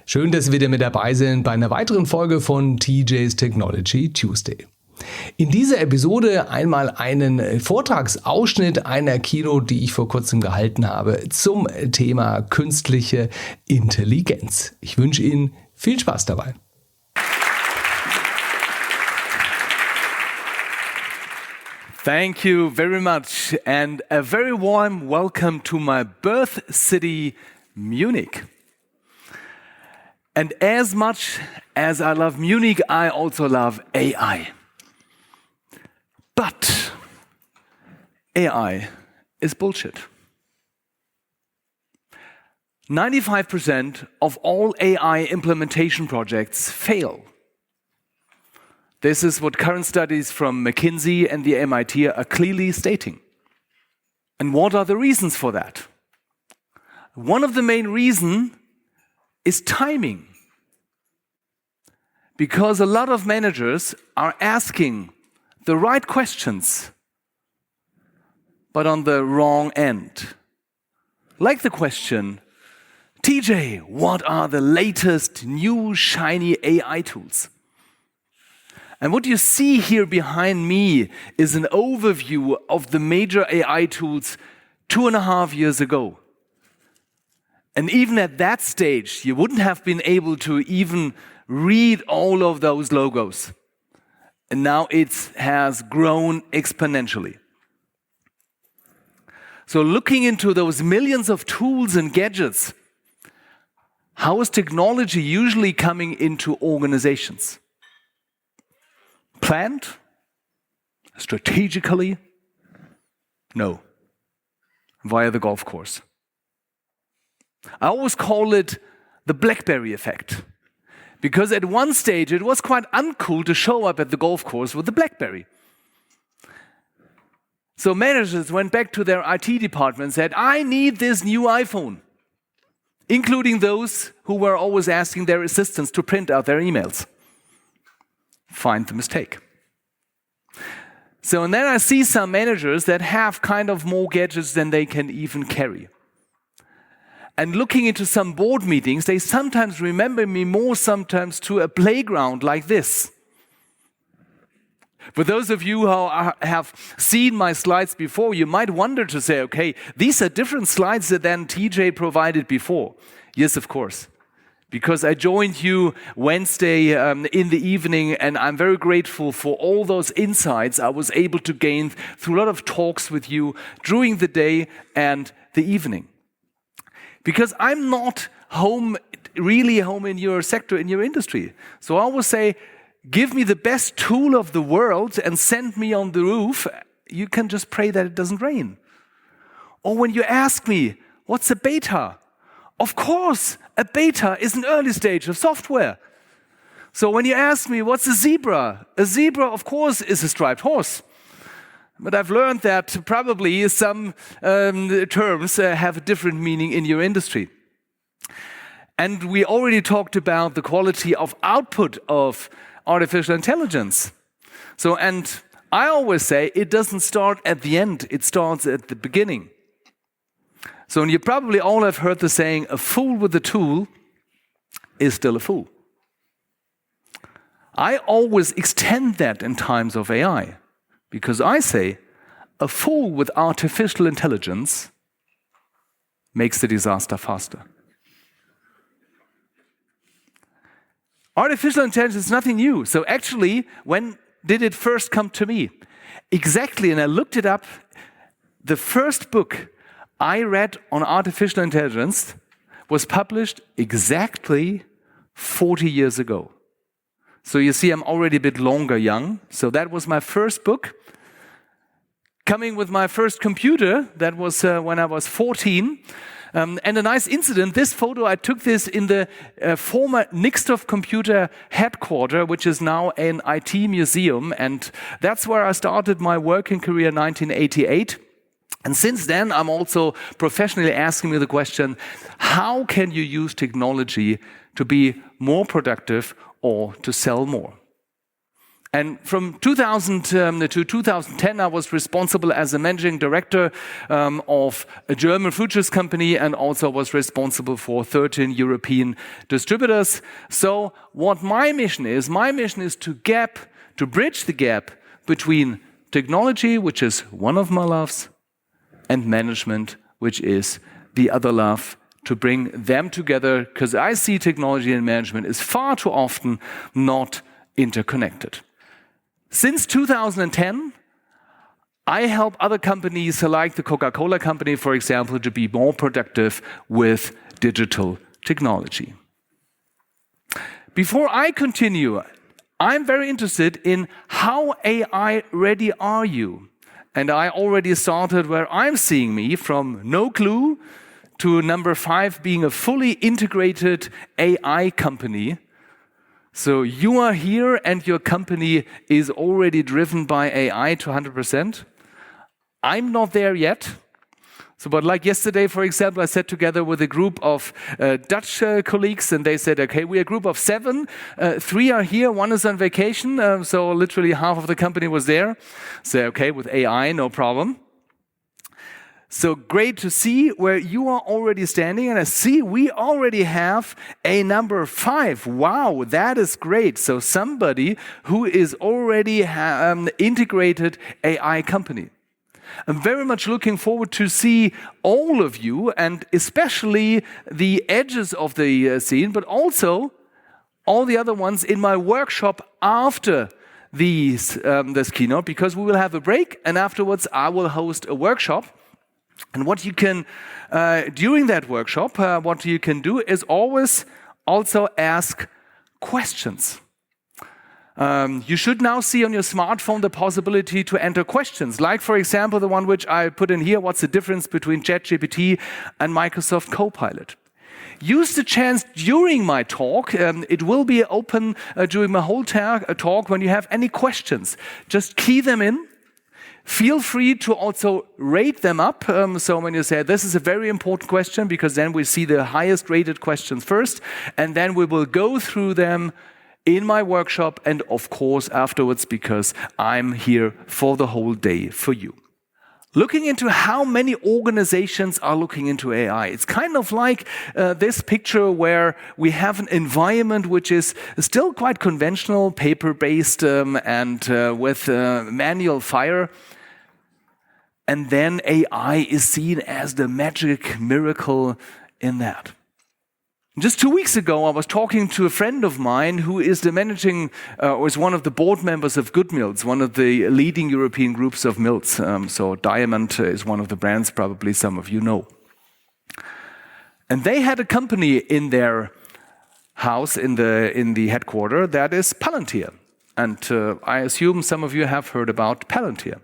Schön, dass Sie wieder mit dabei sind bei einer weiteren Folge von TJ's Technology Tuesday. In dieser Episode einmal einen Vortragsausschnitt einer Keynote, die ich vor kurzem gehalten habe, zum Thema künstliche Intelligenz. Ich wünsche Ihnen viel Spaß dabei. Thank you very much and a very warm welcome to my birth city, Munich. And as much as I love Munich, I also love AI. But AI is bullshit. 95% of all AI implementation projects fail. This is what current studies from McKinsey and the MIT are clearly stating. And what are the reasons for that? One of the main reasons is timing. Because a lot of managers are asking the right questions, but on the wrong end. Like the question, TJ, what are the latest new shiny AI tools? And what you see here behind me is an overview of the major AI tools 2.5 years ago. And even at that stage, you wouldn't have been able to even read all of those logos. And now it has grown exponentially. So looking into those millions of tools and gadgets, how is technology usually coming into organizations? Planned? Strategically? No. Via the golf course. I always call it the BlackBerry effect. Because at one stage it was quite uncool to show up at the golf course with the BlackBerry. So managers went back to their IT department and said, I need this new iPhone. Including those who were always asking their assistants to print out their emails. Find the mistake. So, and then I see some managers that have kind of more gadgets than they can even carry. And looking into some board meetings, they sometimes remember me more sometimes to a playground like this. For those of you who have seen my slides before, you might wonder to say, okay, these are different slides than TJ provided before. Yes, of course. Because I joined you Wednesday in the evening, and I'm very grateful for all those insights I was able to gain through a lot of talks with you during the day and the evening. Because I'm not really home in your sector, in your industry. So I always say, give me the best tool of the world and send me on the roof. You can just pray that it doesn't rain. Or when you ask me, what's a beta? Of course, a beta is an early stage of software. So when you ask me, what's a zebra, of course, is a striped horse. But I've learned that probably some terms have a different meaning in your industry. And we already talked about the quality of output of artificial intelligence. So, and I always say it doesn't start at the end, it starts at the beginning. So, and you probably all have heard the saying, a fool with a tool is still a fool. I always extend that in times of AI, because I say, a fool with artificial intelligence makes the disaster faster. Artificial intelligence is nothing new. So actually, when did it first come to me? Exactly, and I looked it up. The first book I read on artificial intelligence was published exactly 40 years ago. So you see, I'm already a bit longer young. So that was my first book. Coming with my first computer, that was when I was 14. And a nice incident, this photo, I took this in the former Nixdorf Computer headquarters, which is now an IT museum. And that's where I started my working career in 1988. And since then, I'm also professionally asking me the question, how can you use technology to be more productive or to sell more? And from 2000 to 2010, I was responsible as a managing director of a German fruit juice company, and also was responsible for 13 European distributors. So what my mission is to bridge the gap between technology, which is one of my loves, and management, which is the other love, to bring them together, because I see technology and management is far too often not interconnected. Since 2010, I help other companies like the Coca-Cola company, for example, to be more productive with digital technology. Before I continue, I'm very interested in how AI ready are you? And I already started where I'm seeing me, from no clue to number 5 being a fully integrated AI company. So you are here and your company is already driven by AI to 100%. I'm not there yet. So, but like yesterday, for example, I sat together with a group of Dutch colleagues, and they said, okay, we're a group of 7. 3 are here, 1 is on vacation. So literally half of the company was there. So, okay, with AI, no problem. So great to see where you are already standing, and I see we already have a number 5. Wow, that is great. So somebody who is already integrated AI company. I'm very much looking forward to see all of you, and especially the edges of the scene, but also all the other ones in my workshop after this keynote, because we will have a break, and afterwards I will host a workshop. And what you can, during that workshop, what you can do is always also ask questions. You should now see on your smartphone the possibility to enter questions, like, for example, the one which I put in here: what's the difference between ChatGPT and Microsoft Copilot? Use the chance during my talk. It will be open during my whole talk. When you have any questions, just key them in. Feel free to also rate them up. So when you say, this is a very important question, because then we see the highest rated questions first, and then we will go through them in my workshop, and of course afterwards, because I'm here for the whole day for you. Looking into how many organizations are looking into AI. It's kind of like this picture where we have an environment which is still quite conventional, paper-based, and with manual fire. And then AI is seen as the magic miracle in that. Just 2 weeks ago, I was talking to a friend of mine who is the managing, or is one of the board members of Good Mills, one of the leading European groups of mills. So Diamond is one of the brands, probably some of you know. And they had a company in their house, in the headquarters, that is Palantir. And I assume some of you have heard about Palantir.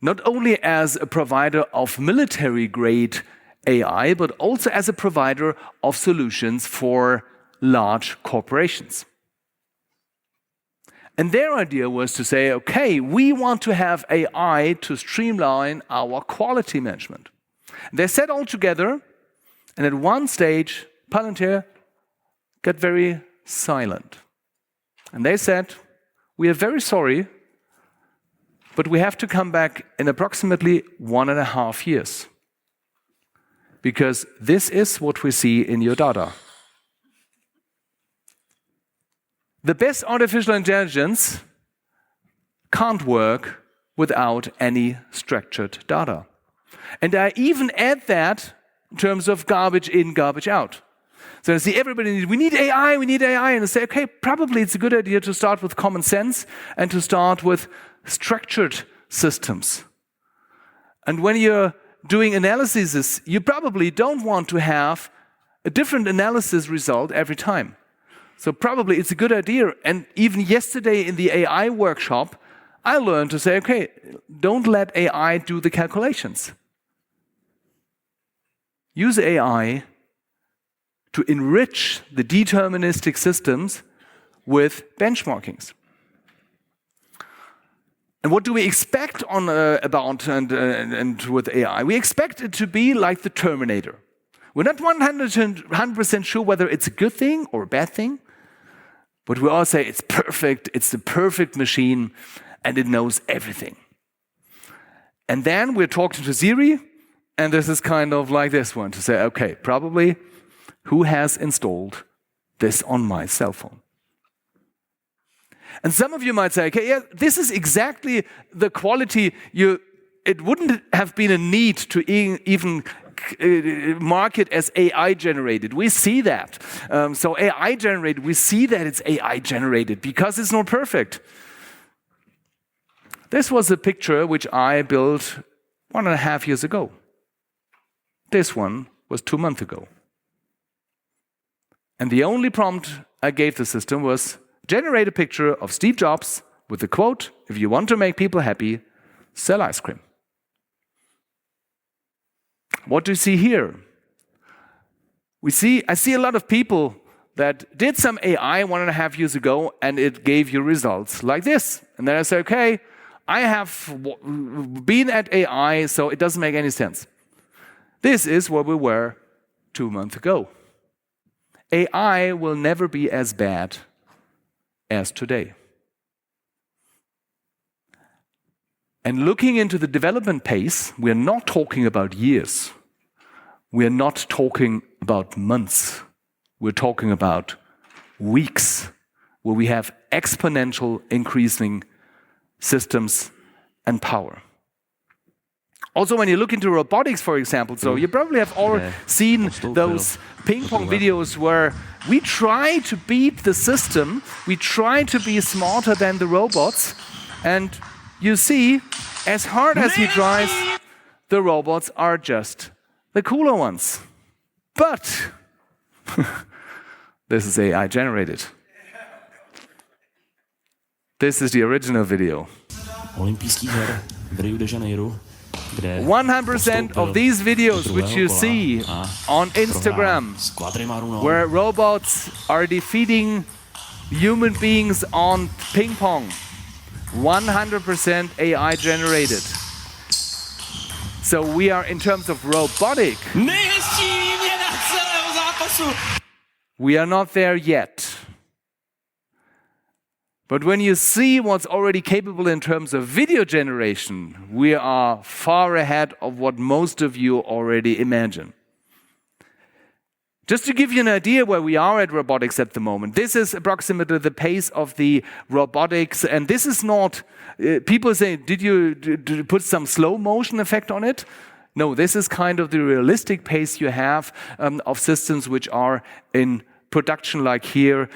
Not only as a provider of military-grade AI, but also as a provider of solutions for large corporations. And their idea was to say, okay, we want to have AI to streamline our quality management. They sat all together, and at one stage, Palantir got very silent. And they said, we are very sorry, but we have to come back in approximately 1.5 years. Because this is what we see in your data. The best artificial intelligence can't work without any structured data. And I even add that in terms of garbage in, garbage out. So I see everybody, we need AI, and I say, okay, probably it's a good idea to start with common sense and to start with structured systems. And when you're doing analyses, you probably don't want to have a different analysis result every time. So probably it's a good idea. And even yesterday in the AI workshop, I learned to say, okay, don't let AI do the calculations. Use AI to enrich the deterministic systems with benchmarkings. And what do we expect about with AI? We expect it to be like the Terminator. We're not 100% sure whether it's a good thing or a bad thing, But we all say it's perfect, it's the perfect machine, and it knows everything. And then we're talking to Siri, and this is kind of like this one, to say, okay, probably who has installed this on my cell phone? And some of you might say, okay, yeah, this is exactly the quality it wouldn't have been a need to even mark it as AI generated. We see that. So AI generated, we see that it's AI generated because it's not perfect. This was a picture which I built 1.5 years ago. This one was 2 months ago. And the only prompt I gave the system was, generate a picture of Steve Jobs with the quote, if you want to make people happy, sell ice cream. What do you see here? I see a lot of people that did some AI 1.5 years ago and it gave you results like this. And then I say, okay, I have been at AI, so it doesn't make any sense. This is where we were 2 months ago. AI will never be as bad as today. And looking into the development pace, we're not talking about years. We're not talking about months. We're talking about weeks, where we have exponential increasing systems and power. Also, when you look into robotics, for example, so you probably have all seen those ping pong videos where we try to beat the system, we try to be smarter than the robots, and you see, as hard as he tries, the robots are just the cooler ones. But this is AI generated. This is the original video. 100% of these videos which you see on Instagram, where robots are defeating human beings on ping pong, 100% AI generated. So we are, in terms of robotic, we are not there yet. But when you see what's already capable in terms of video generation, we are far ahead of what most of you already imagine. Just to give you an idea where we are at robotics at the moment, this is approximately the pace of the robotics, and this is not, people say, did you put some slow motion effect on it? No, this is kind of the realistic pace you have of systems which are in production, like here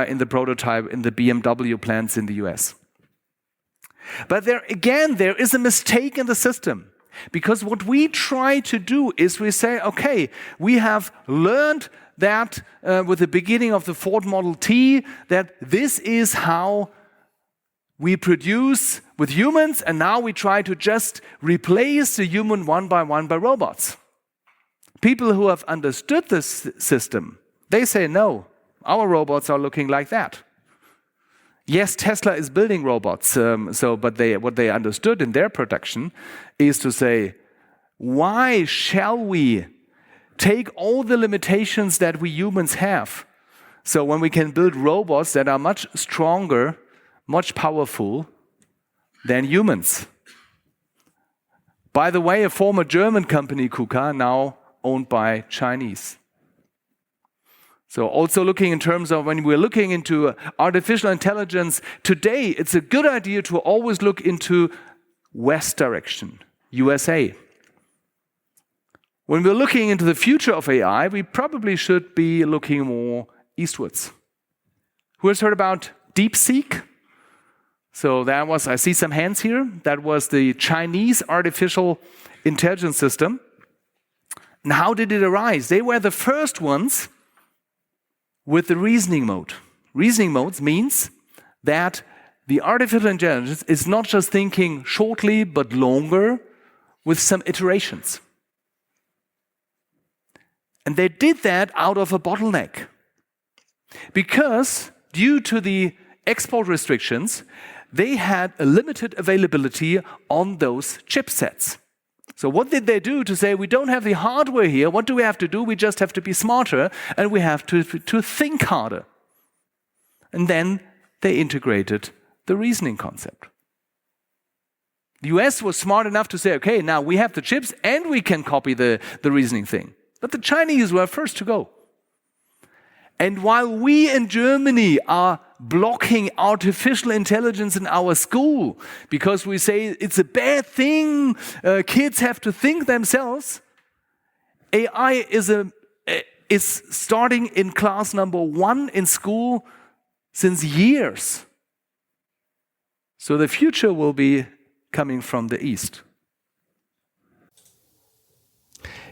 in the prototype in the BMW plants in the US. But there is a mistake in the system. Because what we try to do is we say, okay, we have learned that with the beginning of the Ford Model T, that this is how we produce with humans, and now we try to just replace the human one by robots. People who have understood this system, they say, no, our robots are looking like that. Yes, Tesla is building robots, but what they understood in their production is to say, why shall we take all the limitations that we humans have? So when we can build robots that are much stronger, much powerful than humans. By the way, a former German company, KUKA, now owned by Chinese. So also looking in terms of when we're looking into artificial intelligence, today it's a good idea to always look into West direction, USA. When we're looking into the future of AI, we probably should be looking more eastwards. Who has heard about DeepSeek? So that was, I see some hands here, that was the Chinese artificial intelligence system. And how did it arise? They were the first ones with the reasoning mode. Reasoning modes means that the artificial intelligence is not just thinking shortly but longer with some iterations. And they did that out of a bottleneck. Because due to the export restrictions, they had a limited availability on those chipsets. So what did they do to say, we don't have the hardware here, what do we have to do? We just have to be smarter and we have to think harder. and then they integrated the reasoning concept. The US was smart enough to say, okay, now we have the chips and we can copy the reasoning thing. But the Chinese were first to go. And while we in Germany are blocking artificial intelligence in our school because we say it's a bad thing, kids have to think themselves, AI is starting in class number 1 in school since years. So the future will be coming from the East.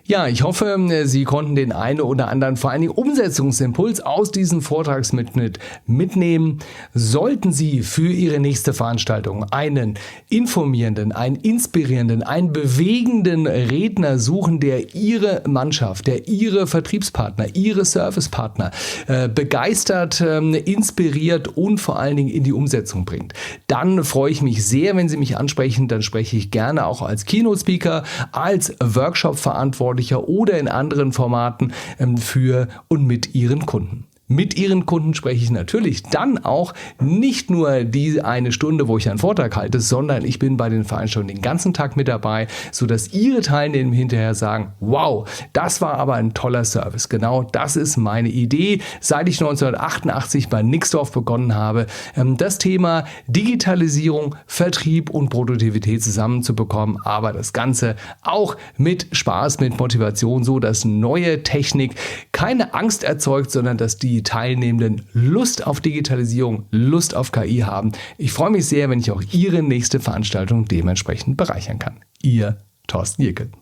Ja, ich hoffe, Sie konnten den einen oder anderen, vor allen Dingen Umsetzungsimpuls aus diesem Vortragsmitschnitt mitnehmen. Sollten Sie für Ihre nächste Veranstaltung einen informierenden, einen inspirierenden, einen bewegenden Redner suchen, der Ihre Mannschaft, der Ihre Vertriebspartner, Ihre Servicepartner begeistert, inspiriert und vor allen Dingen in die Umsetzung bringt, dann freue ich mich sehr, wenn Sie mich ansprechen. Dann spreche ich gerne auch als Keynote-Speaker, als Workshop-Verantwortlicher oder in anderen Formaten für und mit Ihren Kunden. Mit Ihren Kunden spreche ich natürlich dann auch nicht nur die eine Stunde, wo ich einen Vortrag halte, sondern ich bin bei den Veranstaltungen den ganzen Tag mit dabei, sodass Ihre Teilnehmer hinterher sagen, wow, das war aber ein toller Service. Genau das ist meine Idee, seit ich 1988 bei Nixdorf begonnen habe, das Thema Digitalisierung, Vertrieb und Produktivität zusammenzubekommen, aber das Ganze auch mit Spaß, mit Motivation, so dass neue Technik keine Angst erzeugt, sondern dass die Teilnehmenden Lust auf Digitalisierung, Lust auf KI haben. Ich freue mich sehr, wenn ich auch Ihre nächste Veranstaltung dementsprechend bereichern kann. Ihr Thorsten Jekel.